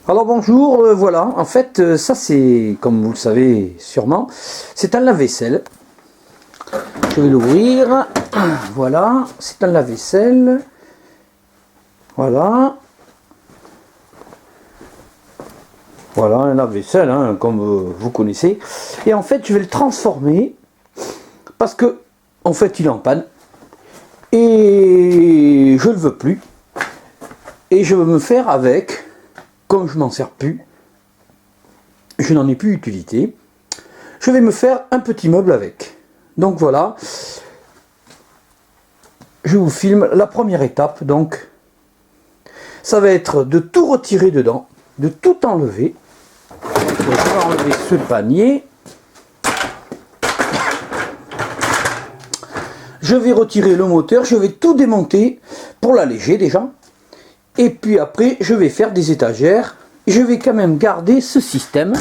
Alors bonjour, voilà, en fait ça c'est, comme vous le savez sûrement, c'est un lave-vaisselle. Je vais l'ouvrir, voilà, c'est un lave-vaisselle, voilà. Voilà un lave-vaisselle, hein, comme vous connaissez. Et en fait je vais le transformer, parce que en fait il est en panne, et je ne le veux plus, et je veux me faire avec, comme je m'en sers plus, je n'en ai plus utilité, je vais me faire un petit meuble avec. Donc voilà, je vous filme la première étape. Donc ça va être de tout retirer dedans, de tout enlever. Donc, je vais enlever ce panier, je vais retirer le moteur, je vais tout démonter pour l'alléger déjà, et puis après je vais faire des étagères. Je vais quand même garder ce système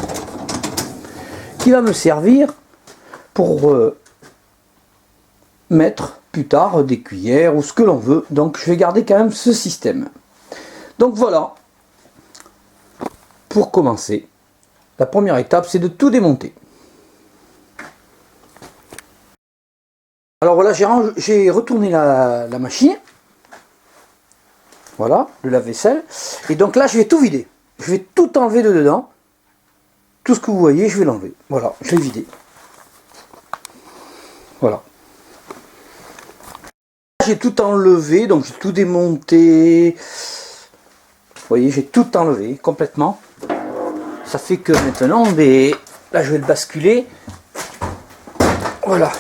qui va me servir pour mettre plus tard des cuillères ou ce que l'on veut. Donc je vais garder quand même ce système. Donc voilà, pour commencer, la première étape c'est de tout démonter. Alors voilà, j'ai retourné la machine, voilà, le lave-vaisselle, et donc là je vais tout vider. Je vais tout enlever de dedans, tout ce que vous voyez je vais l'enlever, voilà, je vais vider. Voilà. J'ai tout enlevé, donc j'ai tout démonté. Vous voyez, j'ai tout enlevé complètement. Ça fait que maintenant, là je vais le basculer. Voilà.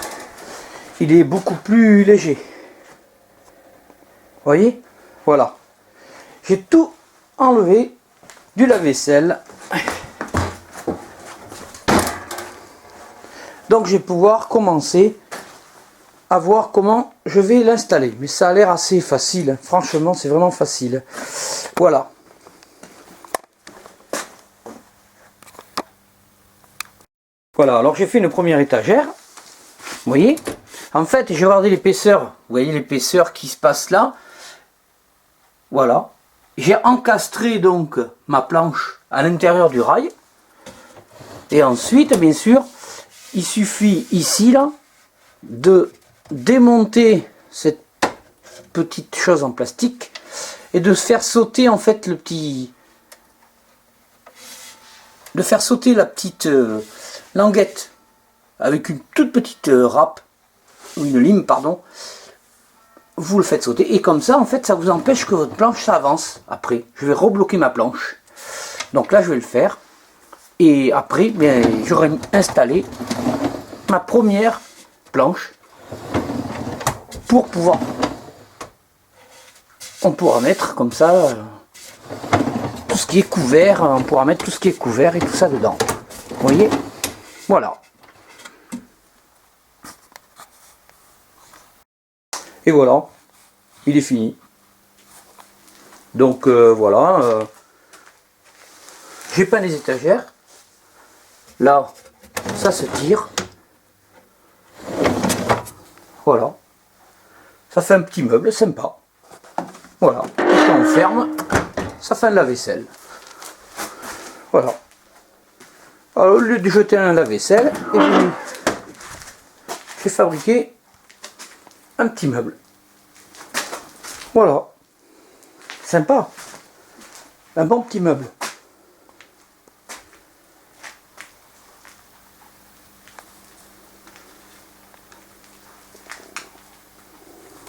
Il est beaucoup plus léger. Vous voyez? Voilà. J'ai tout enlevé du lave-vaisselle. Donc je vais pouvoir commencer à voir comment je vais l'installer. Mais ça a l'air assez facile. Franchement, c'est vraiment facile. Voilà. Voilà, alors j'ai fait une première étagère. Vous voyez? En fait, j'ai regardé l'épaisseur. Vous voyez l'épaisseur qui se passe là? Voilà. J'ai encastré donc ma planche à l'intérieur du rail. Et ensuite, bien sûr, il suffit ici, là, de démonter cette petite chose en plastique et de faire sauter en fait le petit... de faire sauter la petite languette avec une toute petite râpe, ou une lime, pardon. Vous le faites sauter et comme ça en fait ça vous empêche que votre planche s'avance. Après je vais rebloquer ma planche, donc là je vais le faire et après j'aurai installé ma première planche pour pouvoir, on pourra mettre comme ça tout ce qui est couvert, on pourra mettre tout ce qui est couvert et tout ça dedans. Vous voyez, voilà. Et voilà, il est fini. Donc voilà, j'ai peint les étagères. Là, ça se tire. Voilà. Ça fait un petit meuble sympa. Voilà. Et quand on ferme, ça fait un lave-vaisselle. Voilà. Alors, au lieu de jeter un lave-vaisselle, j'ai fabriqué un petit meuble. Voilà. Sympa. Un bon petit meuble.